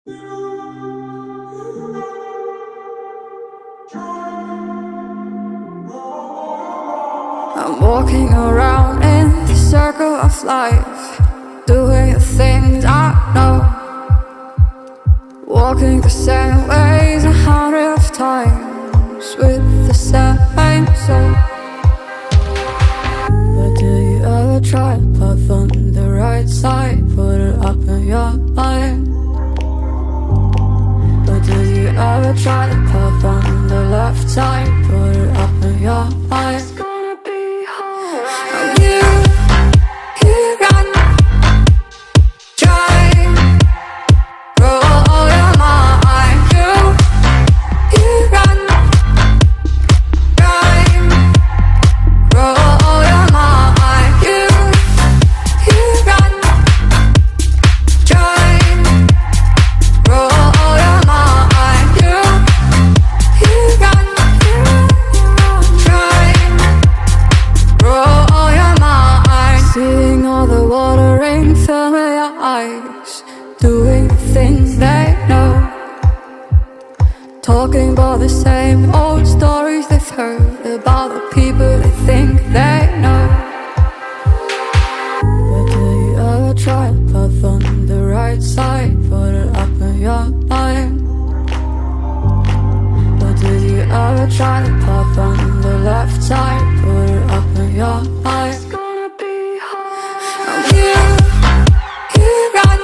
I'm walking around in the circle of life, doing the things I know, walking the same ways 100 times with the same soul. But do you ever try to path on the right side, put it up in your mind? But do you ever try to path on the left side, put it up in your mind? Doing things they know, talking about the same old stories they've heard about the people they think they know. But do you ever try to path on the right side, put it up in your mind? But do you ever try to path on the left side, put it up in your mind? It's gonna be hard. You run.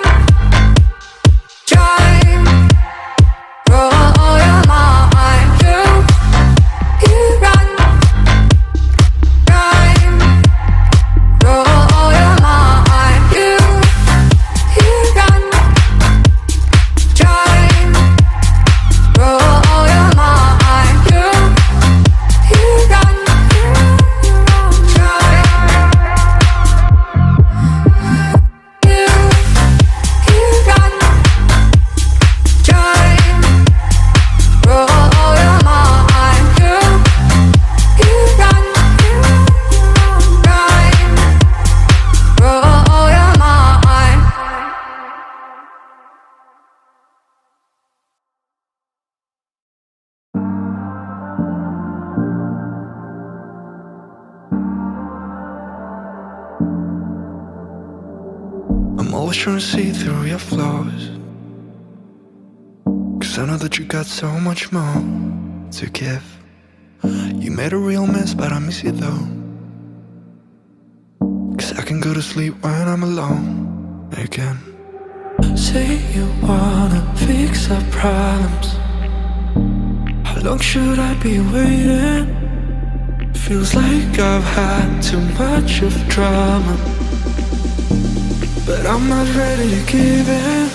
I'm always trying to see through your flaws, 'cause I know that you got so much more to give. You made a real mess, but I miss you though, 'cause I can go to sleep when I'm alone again. Say you wanna fix our problems, how long should I be waiting? Feels like I've had too much of drama, but I'm not ready to give in.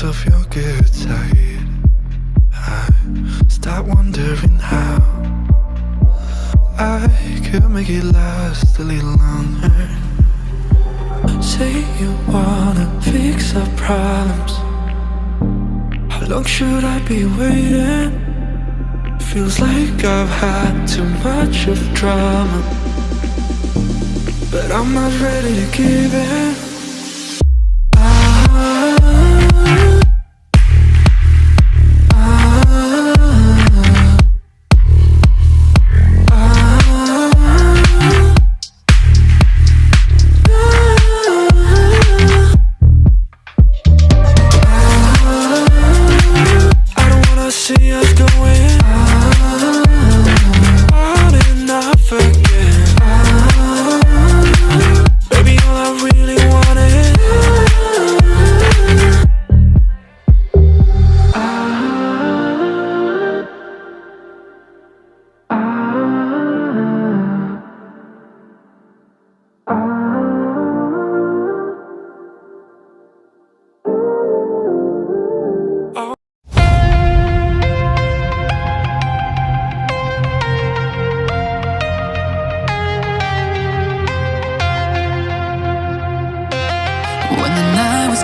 Of your good side, I start wondering how I could make it last a little longer. Say you wanna fix our problems, how long should I be waiting? Feels like I've had too much of drama, but I'm not ready to give in. Baby, all I really want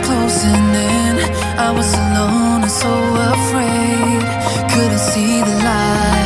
closing in. I was alone and so afraid, couldn't see the light.